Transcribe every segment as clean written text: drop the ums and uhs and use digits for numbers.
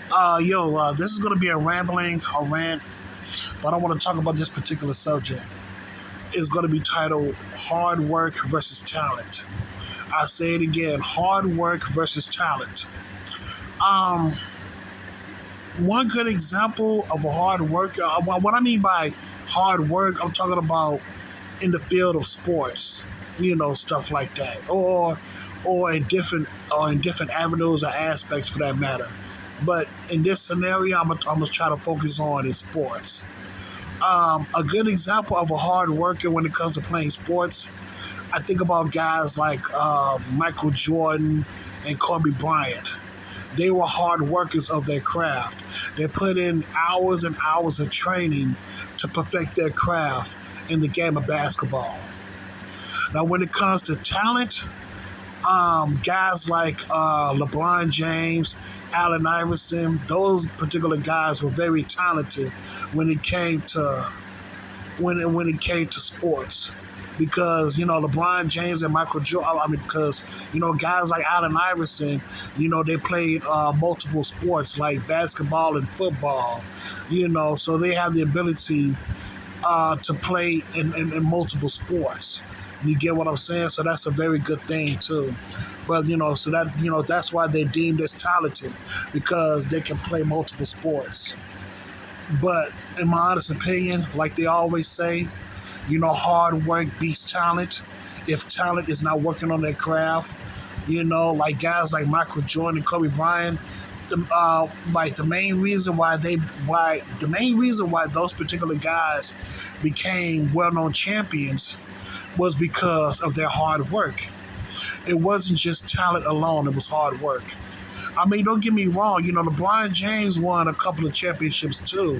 This is going to be a rant, but I want to talk about this particular subject. It's going to be titled Hard Work versus Talent. I say it again, hard work versus talent. Um, One good example of a hard worker, what I mean by hard work, I'm talking about in the field of sports, stuff like that, or in different avenues or aspects for that matter. But in this scenario, I'm gonna try to focus on is sports. A good example of a hard worker when it comes to playing sports, I think about guys like Michael Jordan and Kobe Bryant. They were hard workers of their craft. They put in hours and hours of training to perfect their craft in the game of basketball. Now, when it comes to talent, guys like LeBron James, Allen Iverson, those particular guys were very talented when it came to when it came to sports. Because LeBron James and Michael Jordan. I mean, because guys like Allen Iverson, they played multiple sports like basketball and football. So they have the ability to play in multiple sports. You get what I'm saying? So that's a very good thing too. But so that's why they're deemed as talented because they can play multiple sports. But in my honest opinion, like they always say, hard work beats talent. If talent is not working on their craft, like guys like Michael Jordan and Kobe Bryant, like the main reason why those particular guys became well-known champions was because of their hard work. It wasn't just talent alone; it was hard work. I mean, don't get me wrong. LeBron James won a couple of championships too,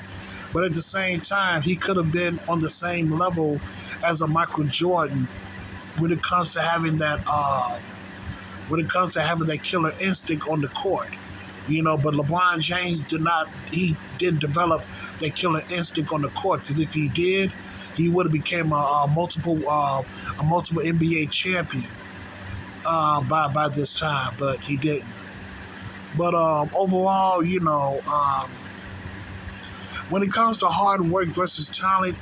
but at the same time, he could have been on the same level as a Michael Jordan when it comes to having that killer instinct on the court. But LeBron James did not. He didn't develop that killer instinct on the court because if he did, he would have became a multiple NBA champion by this time. But he didn't. But overall, when it comes to hard work versus talent,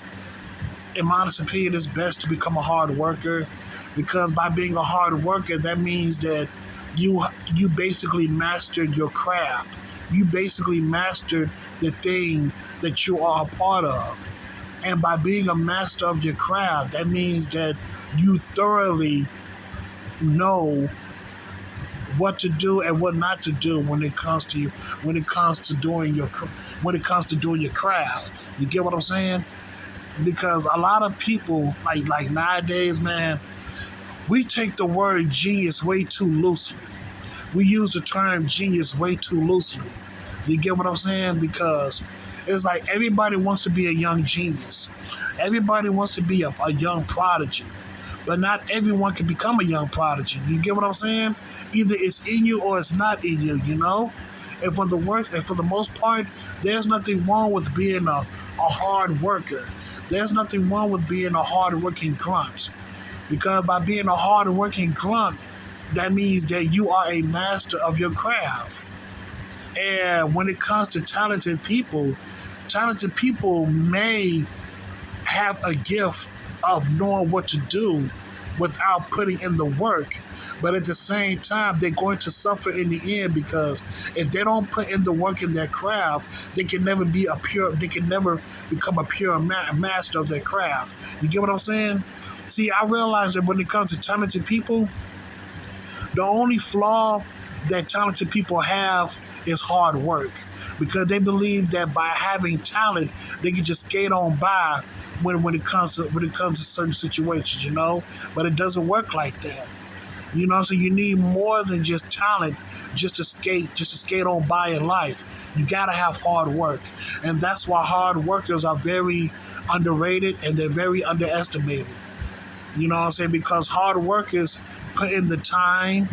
in my honest opinion, it's best to become a hard worker because by being a hard worker, that means that you basically mastered your craft. You basically mastered the thing that you are a part of. And by being a master of your craft, that means that you thoroughly know what to do and what not to do when it comes to doing your craft. You get what I'm saying? Because a lot of people like nowadays, man, we take the word genius way too loosely. We use the term genius way too loosely. Do you get what I'm saying? Because it's like everybody wants to be a young genius. Everybody wants to be a young prodigy. But not everyone can become a young prodigy. You get what I'm saying? Either it's in you or it's not in you. And for the most part, there's nothing wrong with being a hard worker. There's nothing wrong with being a hard working grunt. Because by being a hard working grunt, that means that you are a master of your craft. And when it comes to talented people may have a gift of knowing what to do without putting in the work. But at the same time, they're going to suffer in the end because if they don't put in the work in their craft, they can never become a pure master of their craft. You get what I'm saying? See, I realize that when it comes to talented people, the only flaw that talented people have is hard work because they believe that by having talent, they can just skate on by when it comes to certain situations. But it doesn't work like that. So you need more than just talent just to skate on by in life. You gotta have hard work. And that's why hard workers are very underrated and they're very underestimated. You know what I'm saying? Because hard workers put in the time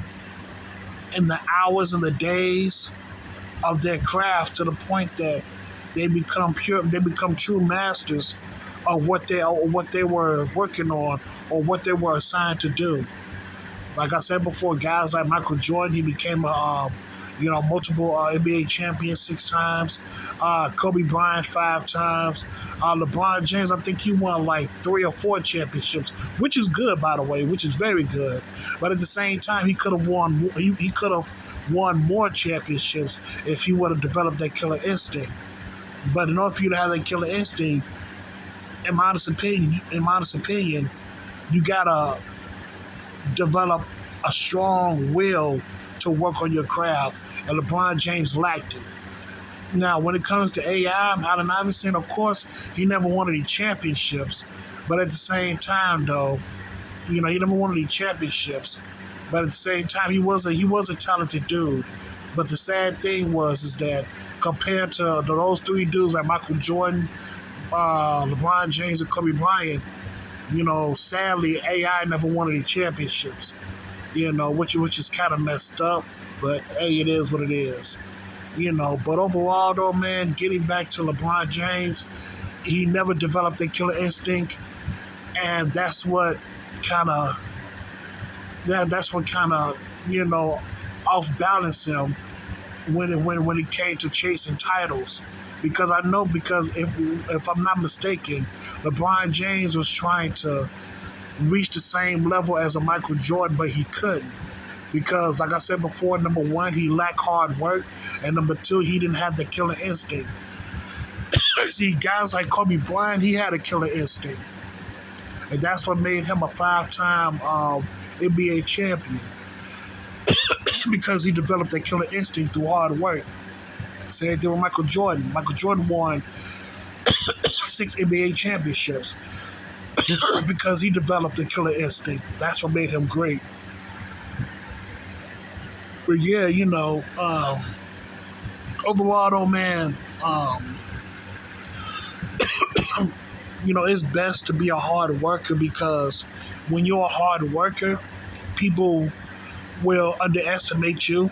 and the hours and the days of their craft to the point that they become true masters of what they were working on or what they were assigned to do. Like I said before, guys like Michael Jordan, he became multiple NBA champion 6 times. Kobe Bryant 5 times. LeBron James, I think he won like 3 or 4 championships, which is good, by the way, which is very good. But at the same time, he could have won. He could have won more championships if he would have developed that killer instinct. But in order for you to have that killer instinct, in my honest opinion, you gotta develop a strong will to work on your craft, and LeBron James lacked it. Now, when it comes to AI, Allen Iverson, of course, he never won any championships, but at the same time, though, he never won any championships. But at the same time, he was a talented dude. But the sad thing is that compared to those 3 dudes like Michael Jordan, LeBron James, and Kobe Bryant, sadly, AI never won any championships. Which is kind of messed up. But hey, it is what it is. But overall, though, man, getting back to LeBron James, he never developed a killer instinct, and that's what kind of off balance him when it came to chasing titles. Because if I'm not mistaken, LeBron James was trying to reach the same level as a Michael Jordan, but he couldn't. Because, like I said before, number one, he lacked hard work, and number two, he didn't have the killer instinct. See, guys like Kobe Bryant, he had a killer instinct, and that's what made him a 5-time NBA champion. Because he developed that killer instinct through hard work. Same thing with Michael Jordan. Michael Jordan won 6 NBA championships because he developed a killer instinct. That's what made him great. But yeah, overall though, man, it's best to be a hard worker, because when you're a hard worker, people will underestimate you,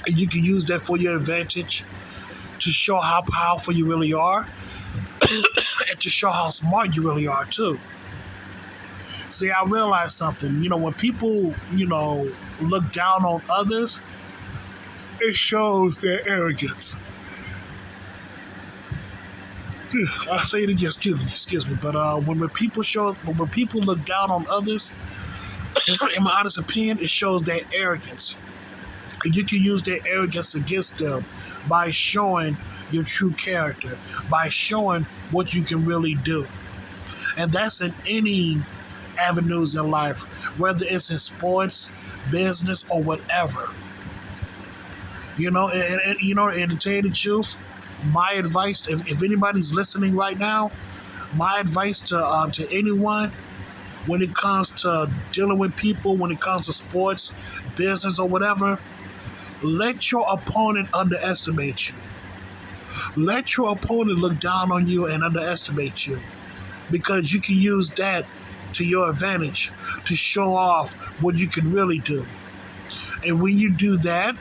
and you can use that for your advantage to show how powerful you really are and to show how smart you really are too. See, I realized something. When people, look down on others, it shows their arrogance. I say it again, excuse me. But when people look down on others, in my honest opinion, it shows their arrogance. And you can use their arrogance against them by showing your true character, by showing what you can really do. And that's in any avenues in life, whether it's in sports, business, or whatever. And to tell you the truth, my advice, if anybody's listening right now, my advice to anyone when it comes to dealing with people, when it comes to sports, business, or whatever, let your opponent underestimate you. Let your opponent look down on you and underestimate you, because you can use that to your advantage to show off what you can really do. And when you do that,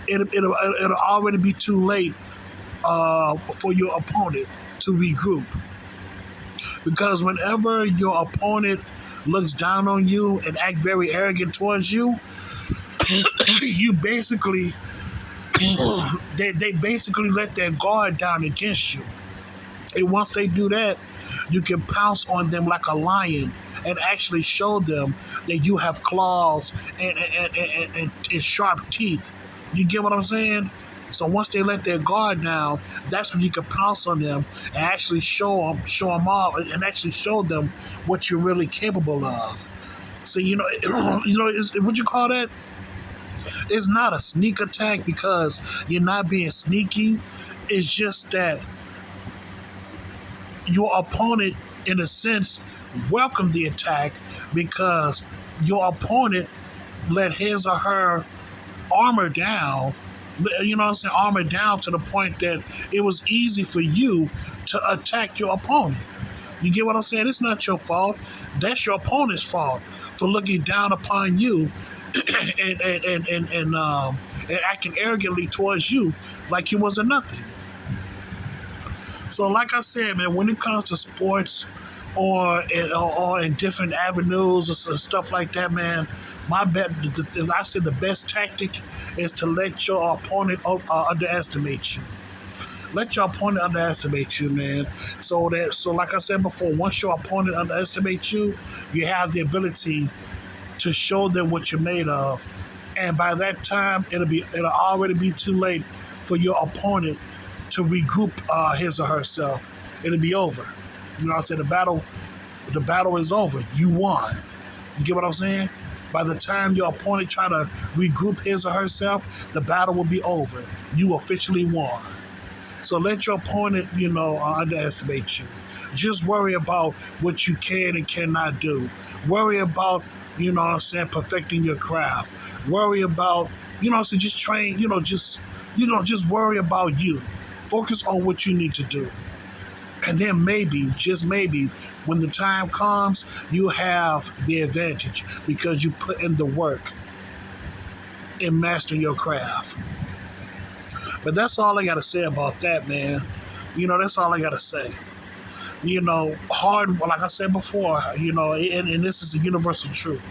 it'll already be too late for your opponent to regroup. Because whenever your opponent looks down on you and act very arrogant towards you, you basically they basically let their guard down against you. And once they do that, you can pounce on them like a lion and actually show them that you have claws and sharp teeth. You get what I'm saying? So once they let their guard down, that's when you can pounce on them and actually show them off, and actually show them what you're really capable of. So it's, what you call that? It's not a sneak attack because you're not being sneaky. It's just that your opponent, in a sense, welcomed the attack because your opponent let his or her armor down. You know what I'm saying? Armor down to the point that it was easy for you to attack your opponent. You get what I'm saying? It's not your fault. That's your opponent's fault for looking down upon you and acting arrogantly towards you like you wasn't nothing. So like I said, man, when it comes to sports, or in different avenues or stuff like that, man. My bet, I said the best tactic is to let your opponent underestimate you. Let your opponent underestimate you, man. So like I said before, once your opponent underestimates you, you have the ability to show them what you're made of. And by that time, it'll already be too late for your opponent to regroup his or herself. It'll be over. You know what I'm saying? The battle is over. You won. You get what I'm saying? By the time your opponent try to regroup his or herself, the battle will be over. You officially won. So let your opponent, underestimate you. Just worry about what you can and cannot do. Worry about, perfecting your craft. Worry about, just train, just worry about you. Focus on what you need to do. And then maybe, just maybe, when the time comes, you have the advantage because you put in the work in mastering your craft. But that's all I got to say about that, man. That's all I got to say. Hard, like I said before, and this is a universal truth.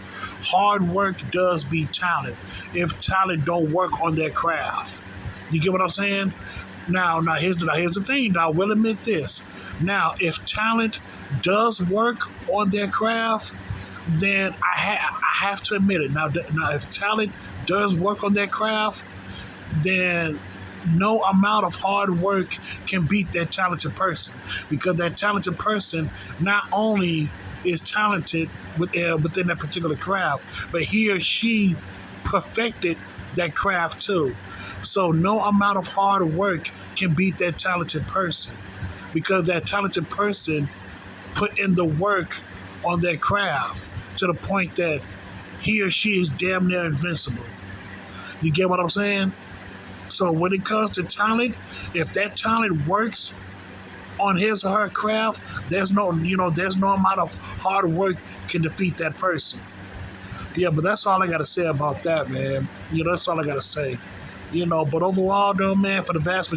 Hard work does beat talent if talent don't work on their craft. You get what I'm saying? Now here's the thing. Now, I will admit this. Now, if talent does work on their craft, then I have to admit it. Now, if talent does work on their craft, then no amount of hard work can beat that talented person, because that talented person not only is talented within that particular craft, but he or she perfected that craft too. So no amount of hard work can beat that talented person, because that talented person put in the work on their craft to the point that he or she is damn near invincible. You get what I'm saying? So when it comes to talent, if that talent works on his or her craft, there's no amount of hard work can defeat that person. Yeah, but that's all I got to say about that, man. That's all I got to say. But overall, though, man, for the vast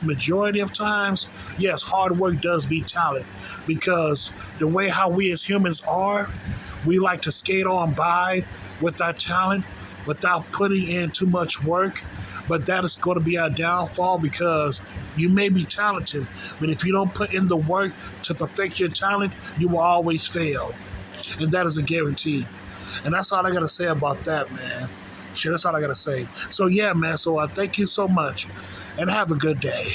majority of times, yes, hard work does beat talent, because the way how we as humans are, we like to skate on by with our talent without putting in too much work. But that is going to be our downfall, because you may be talented, but if you don't put in the work to perfect your talent, you will always fail. And that is a guarantee. And that's all I got to say about that, man. Shit, that's all I got to say. So, yeah, man, so I thank you so much, and have a good day.